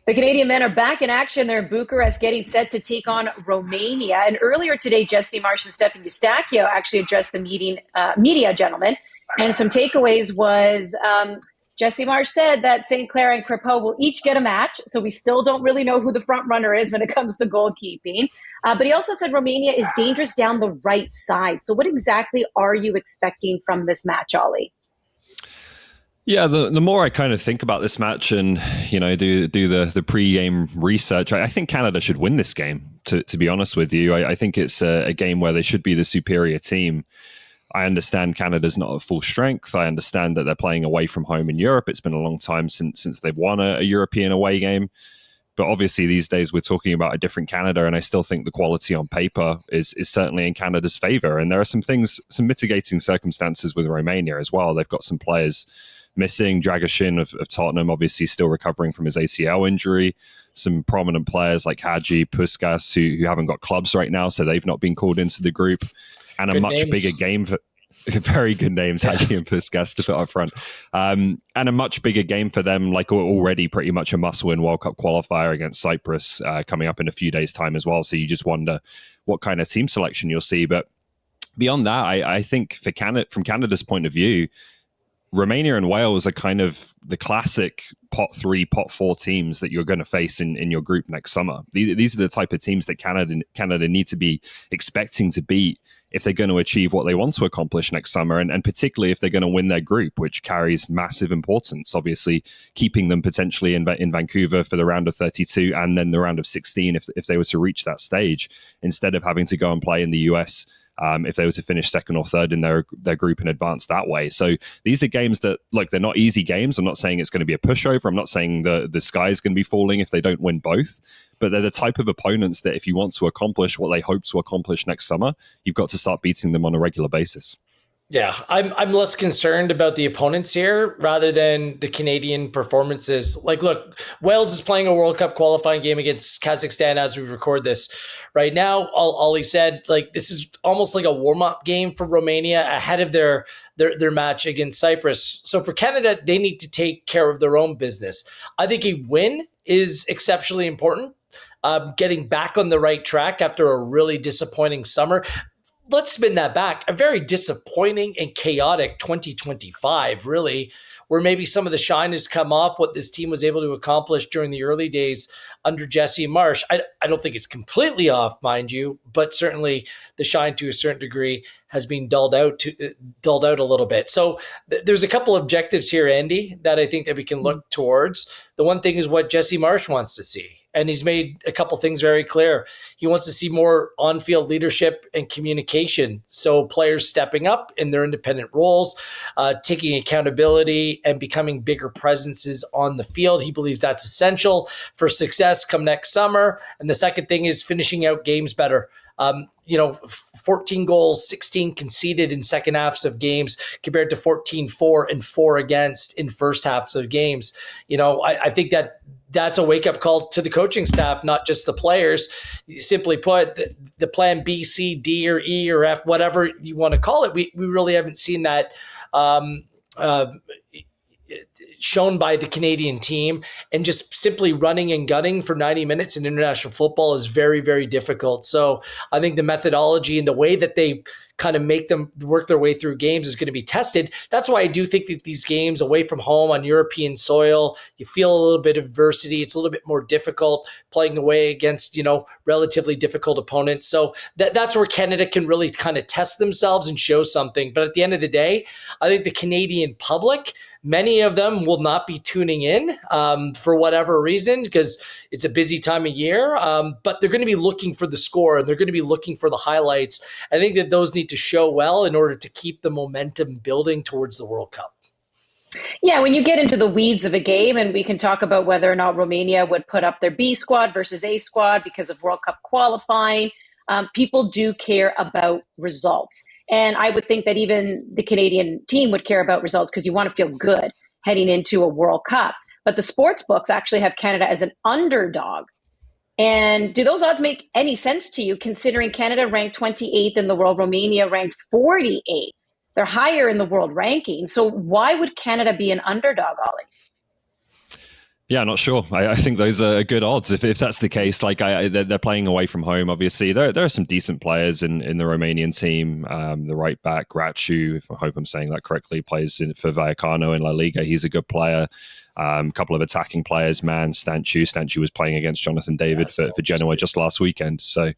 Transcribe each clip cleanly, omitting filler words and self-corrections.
The Canadian men are back in action. They're in Bucharest getting set to take on Romania. And earlier today, Jesse Marsh and Stefan Eustachio actually addressed the media gentlemen. And some takeaways was Jesse Marsh said that St. Clair and Crépeau will each get a match. So we still don't really know who the front runner is when it comes to goalkeeping. But he also said Romania is dangerous down the right side. So what exactly are you expecting from this match, Ollie? Yeah, the more I kind of think about this match and, do the pre-game research, I think Canada should win this game, to be honest with you. I think it's a game where they should be the superior team. I understand Canada's not at full strength. I understand that they're playing away from home in Europe. It's been a long time since they've won a European away game. But obviously these days we're talking about a different Canada, and I still think the quality on paper is certainly in Canada's favor. And there are some mitigating circumstances with Romania as well. They've got some players missing. Dragoshin of Tottenham, obviously still recovering from his ACL injury. Some prominent players like Hadji, Puskas, who haven't got clubs right now, so they've not been called into the group. And good a much names. Bigger game for very good names, Hadji and Puskas to put up front. And a much bigger game for them, like already pretty much a must-win World Cup qualifier against Cyprus coming up in a few days' time as well. So you just wonder what kind of team selection you'll see. But beyond that, I think for from Canada's point of view, Romania and Wales are kind of the classic pot 3, pot 4 teams that you're going to face in your group next summer. These are the type of teams that Canada need to be expecting to beat if they're going to achieve what they want to accomplish next summer, and particularly if they're going to win their group, which carries massive importance. Obviously, keeping them potentially in Vancouver for the round of 32 and then the round of 16 if they were to reach that stage, instead of having to go and play in the US if they were to finish second or third in their group and advance that way. So these are games that, like, they're not easy games. I'm not saying it's going to be a pushover. I'm not saying the sky is going to be falling if they don't win both. But they're the type of opponents that if you want to accomplish what they hope to accomplish next summer, you've got to start beating them on a regular basis. Yeah, I'm less concerned about the opponents here rather than the Canadian performances. Like, look, Wales is playing a World Cup qualifying game against Kazakhstan as we record this right now. Ollie said, like, this is almost like a warm-up game for Romania ahead of their match against Cyprus. So for Canada, they need to take care of their own business. I think a win is exceptionally important. Getting back on the right track after a really disappointing summer. Let's spin that back. A very disappointing and chaotic 2025, really, where maybe some of the shine has come off what this team was able to accomplish during the early days under Jesse Marsh. I don't think it's completely off, mind you, but certainly the shine to a certain degree has been dulled out a little bit. So there's a couple objectives here, Andy, that I think that we can look towards. The one thing is what Jesse Marsh wants to see. And he's made a couple things very clear. He wants to see more on-field leadership and communication. So players stepping up in their independent roles, taking accountability and becoming bigger presences on the field. He believes that's essential for success come next summer. And the second thing is finishing out games better. 14 goals, 16 conceded in second halves of games compared to 14-4 and 4 against in first halves of games. I think that's a wake-up call to the coaching staff, not just the players. Simply put, the plan B, C, D, or E, or F, whatever you want to call it, we really haven't seen that shown by the Canadian team. And just simply running and gunning for 90 minutes in international football is very, very difficult. So I think the methodology and the way that they kind of make them work their way through games is going to be tested. That's why I do think that these games away from home on European soil, you feel a little bit of adversity. It's a little bit more difficult playing away against, relatively difficult opponents. So that's where Canada can really kind of test themselves and show something. But at the end of the day, I think the Canadian public, many of them will not be tuning in for whatever reason, because it's a busy time of year, but they're going to be looking for the score and they're going to be looking for the highlights. I think that those need to show well in order to keep the momentum building towards the World Cup. Yeah, when you get into the weeds of a game, and we can talk about whether or not Romania would put up their B squad versus A squad because of World Cup qualifying, people do care about results. And I would think that even the Canadian team would care about results because you want to feel good heading into a World Cup. But the sports books actually have Canada as an underdog. And do those odds make any sense to you, considering Canada ranked 28th in the world, Romania ranked 48th? They're higher in the world ranking. So why would Canada be an underdog, Ollie? Yeah, not sure. I think those are good odds. If that's the case, like they're playing away from home. Obviously, there are some decent players in the Romanian team. The right back Graciu, if I hope I'm saying that correctly, plays for Vallecano in La Liga. He's a good player. A couple of attacking players, Stanciu. Stanciu was playing against Jonathan David for Genoa just last weekend. So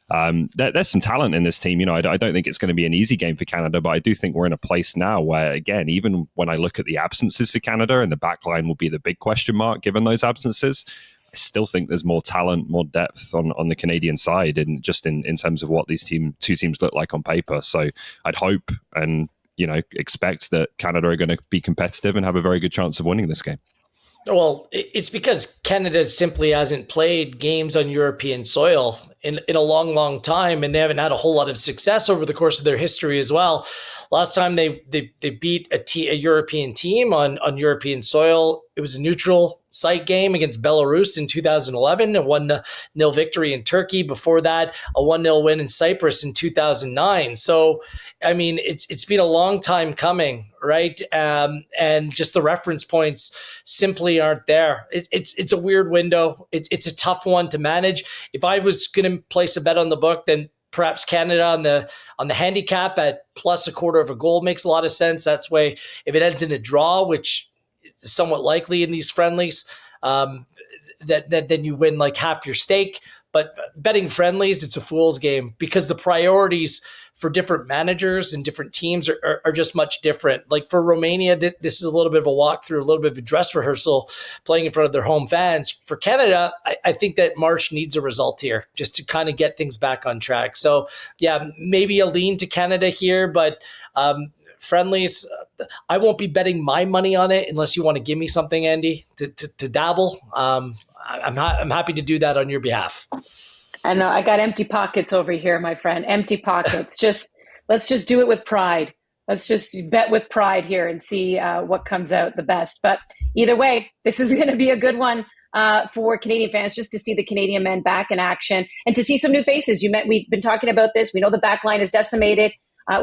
there's some talent in this team. I don't think it's going to be an easy game for Canada, but I do think we're in a place now where, again, even when I look at the absences for Canada, and the back line will be the big question mark given those absences, I still think there's more talent, more depth on the Canadian side, and just in terms of what these two teams look like on paper. So I'd hope and expect that Canada are going to be competitive and have a very good chance of winning this game. Well, it's because Canada simply hasn't played games on European soil in a long, long time, and they haven't had a whole lot of success over the course of their history as well. Last time they beat a European team on European soil, it was a neutral site game against Belarus in 2011, a 1-0 victory in Turkey. Before that, a 1-0 win in Cyprus in 2009. So, I mean, it's been a long time coming, right? And just the reference points simply aren't there. It's a weird window. It's a tough one to manage. If I was going to place a bet on the book, then perhaps Canada on the handicap at plus a quarter of a goal makes a lot of sense. That's way if it ends in a draw, which is somewhat likely in these friendlies, that then you win like half your stake. But betting friendlies, it's a fool's game because the priorities for different managers and different teams are just much different. Like for Romania, this is a little bit of a walkthrough, a little bit of a dress rehearsal, playing in front of their home fans. For Canada, I think that Marsh needs a result here just to kind of get things back on track. So yeah, maybe a lean to Canada here, but friendlies, I won't be betting my money on it unless you want to give me something, Andy, to dabble. I'm happy to do that on your behalf. I know I got empty pockets over here, my friend. Empty pockets. Let's just do it with pride. Let's just bet with pride here and see what comes out the best. But either way, this is going to be a good one for Canadian fans, just to see the Canadian men back in action and to see some new faces. We've been talking about this. We know the back line is decimated.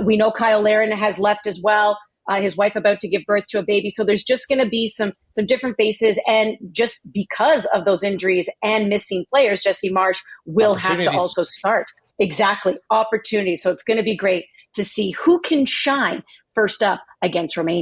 We know Kyle Larin has left as well. His wife about to give birth to a baby. So there's just going to be some different faces. And just because of those injuries and missing players, Jesse Marsh will have to also start. Exactly. Opportunities. So it's going to be great to see who can shine first up against Romania.